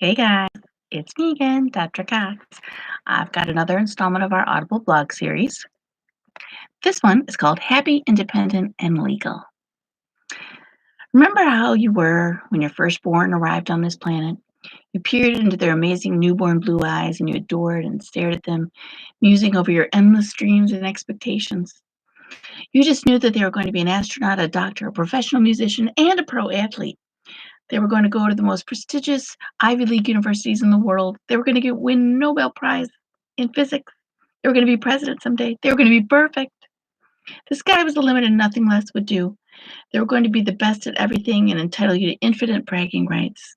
Hey guys, it's me again, Dr. Cox. I've got another installment of our Audible blog series. This one is called Happy, Independent, and Legal. Remember how you were when your firstborn arrived on this planet? You peered into their amazing newborn blue eyes and you adored and stared at them, musing over your endless dreams and expectations. You just knew that they were going to be an astronaut, a doctor, a professional musician, and a pro athlete. They were going to go to the most prestigious Ivy League universities in the world. They were going to win Nobel Prize in physics. They were going to be president someday. They were going to be perfect. The sky was the limit and nothing less would do. They were going to be the best at everything and entitle you to infinite bragging rights.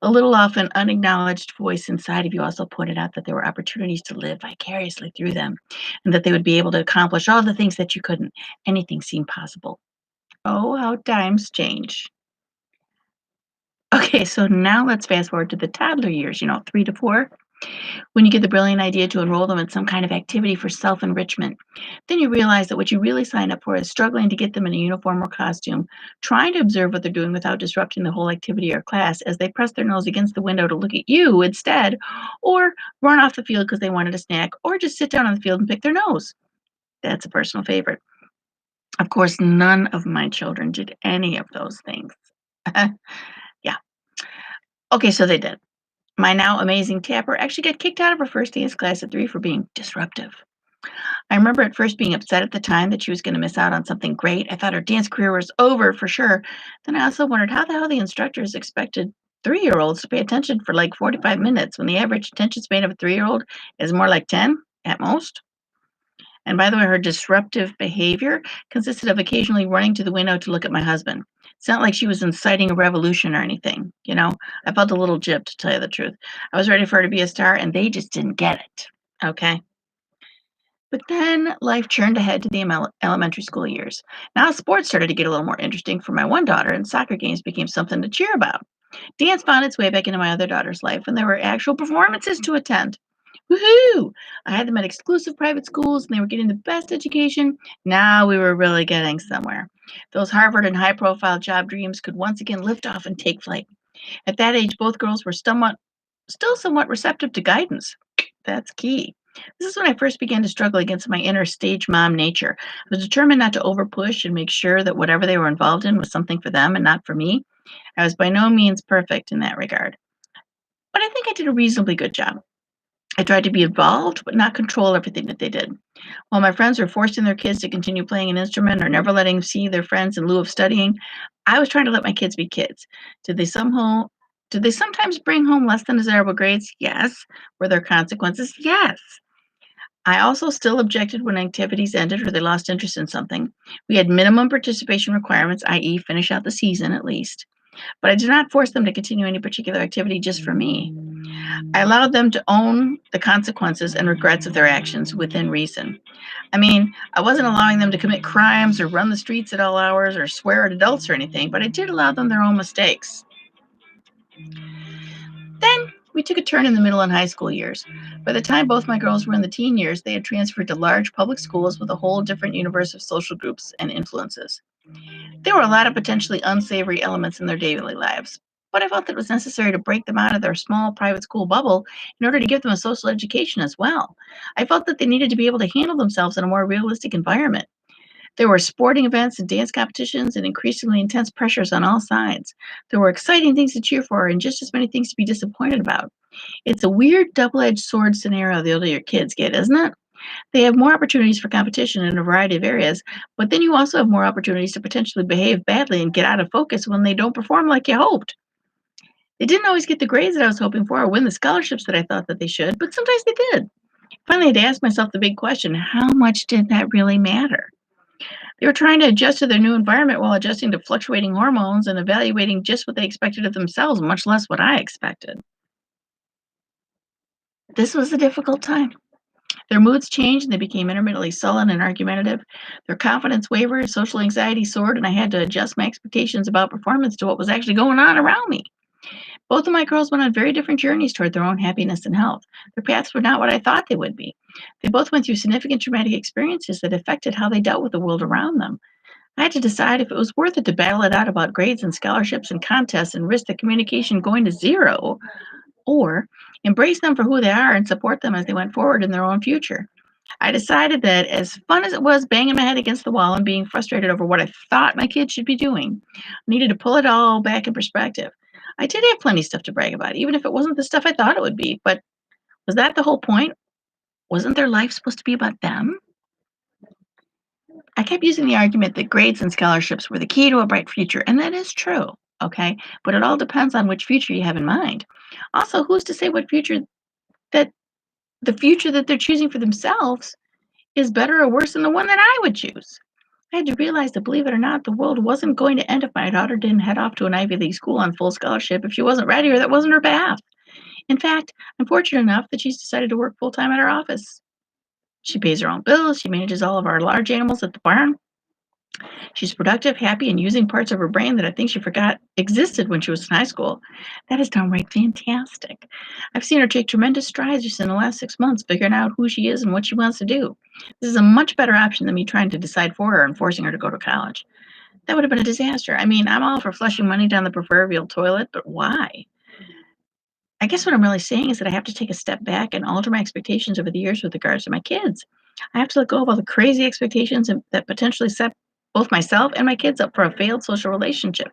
A little off an unacknowledged voice inside of you also pointed out that there were opportunities to live vicariously through them and that they would be able to accomplish all the things that you couldn't. Anything seemed possible. Oh, how times change. Okay, so now let's fast forward to the toddler years, 3 to 4, when you get the brilliant idea to enroll them in some kind of activity for self enrichment. Then you realize that what you really signed up for is struggling to get them in a uniform or costume, trying to observe what they're doing without disrupting the whole activity or class as they press their nose against the window to look at you instead, or run off the field because they wanted a snack, or just sit down on the field and pick their nose. That's a personal favorite. Of course, none of my children did any of those things. Yeah. Okay, so they did. My now amazing tapper actually got kicked out of her first dance class at 3 for being disruptive. I remember at first being upset at the time that she was going to miss out on something great. I thought her dance career was over for sure. Then I also wondered how the hell the instructors expected 3-year-olds to pay attention for like 45 minutes when the average attention span of a 3-year-old is more like 10 at most. And by the way, her disruptive behavior consisted of occasionally running to the window to look at my husband. It's not like she was inciting a revolution or anything. I felt a little gypped, to tell you the truth. I was ready for her to be a star, and they just didn't get it. Okay. But then life churned ahead to the elementary school years. Now sports started to get a little more interesting for my one daughter, and soccer games became something to cheer about. Dance found its way back into my other daughter's life, and there were actual performances to attend. Woohoo! I had them at exclusive private schools, and they were getting the best education. Now we were really getting somewhere. Those Harvard and high profile job dreams could once again lift off and take flight. At that age, both girls were still somewhat receptive to guidance. That's key. This is when I first began to struggle against my inner stage mom nature. I was determined not to overpush and make sure that whatever they were involved in was something for them and not for me. I was by no means perfect in that regard, but I think I did a reasonably good job. I tried to be involved, but not control everything that they did. While my friends were forcing their kids to continue playing an instrument or never letting them see their friends in lieu of studying, I was trying to let my kids be kids. Did they somehow did they sometimes bring home less than desirable grades? Yes. Were there consequences? Yes. I also still objected when activities ended or they lost interest in something. We had minimum participation requirements, i.e., finish out the season at least. But I did not force them to continue any particular activity just for me. I allowed them to own the consequences and regrets of their actions within reason. I mean, I wasn't allowing them to commit crimes or run the streets at all hours or swear at adults or anything, but I did allow them their own mistakes. Then we took a turn in the middle and high school years. By the time both my girls were in the teen years, they had transferred to large public schools with a whole different universe of social groups and influences. There were a lot of potentially unsavory elements in their daily lives, but I felt that it was necessary to break them out of their small private school bubble in order to give them a social education as well. I felt that they needed to be able to handle themselves in a more realistic environment. There were sporting events and dance competitions and increasingly intense pressures on all sides. There were exciting things to cheer for and just as many things to be disappointed about. It's a weird double edged sword scenario the older your kids get, isn't it? They have more opportunities for competition in a variety of areas, but then you also have more opportunities to potentially behave badly and get out of focus when they don't perform like you hoped. They didn't always get the grades that I was hoping for or win the scholarships that I thought that they should, but sometimes they did. Finally, I had to ask myself the big question, how much did that really matter? They were trying to adjust to their new environment while adjusting to fluctuating hormones and evaluating just what they expected of themselves, much less what I expected. This was a difficult time. Their moods changed and they became intermittently sullen and argumentative. Their confidence wavered, social anxiety soared, and I had to adjust my expectations about performance to what was actually going on around me. Both of my girls went on very different journeys toward their own happiness and health. Their paths were not what I thought they would be. They both went through significant traumatic experiences that affected how they dealt with the world around them. I had to decide if it was worth it to battle it out about grades and scholarships and contests and risk the communication going to zero, or embrace them for who they are and support them as they went forward in their own future. I decided that as fun as it was banging my head against the wall and being frustrated over what I thought my kids should be doing, I needed to pull it all back in perspective. I did have plenty of stuff to brag about, even if it wasn't the stuff I thought it would be. But was that the whole point? Wasn't their life supposed to be about them? I kept using the argument that grades and scholarships were the key to a bright future, and that is true. Okay. But it all depends on which future you have in mind. Also, who's to say what future that the future that they're choosing for themselves is better or worse than the one that I would choose? I had to realize that, believe it or not, the world wasn't going to end if my daughter didn't head off to an Ivy League school on full scholarship if she wasn't ready or that wasn't her path. In fact, I'm fortunate enough that she's decided to work full time at our office. She pays her own bills, she manages all of our large animals at the barn. She's productive, happy, and using parts of her brain that I think she forgot existed when she was in high school. That is downright fantastic. I've seen her take tremendous strides just in the last 6 months, figuring out who she is and what she wants to do. This is a much better option than me trying to decide for her and forcing her to go to college. That would have been a disaster. I mean, I'm all for flushing money down the proverbial toilet, but why? I guess what I'm really saying is that I have to take a step back and alter my expectations over the years with regards to my kids. I have to let go of all the crazy expectations that potentially set both myself and my kids up for a failed social relationship.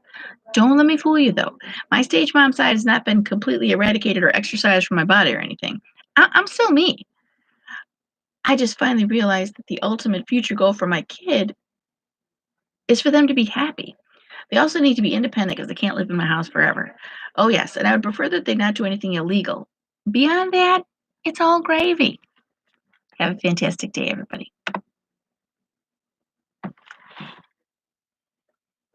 Don't let me fool you, though. My stage mom side has not been completely eradicated or exorcised from my body or anything. I'm still me. I just finally realized that the ultimate future goal for my kid is for them to be happy. They also need to be independent because they can't live in my house forever. Oh, yes, and I would prefer that they not do anything illegal. Beyond that, it's all gravy. Have a fantastic day, everybody.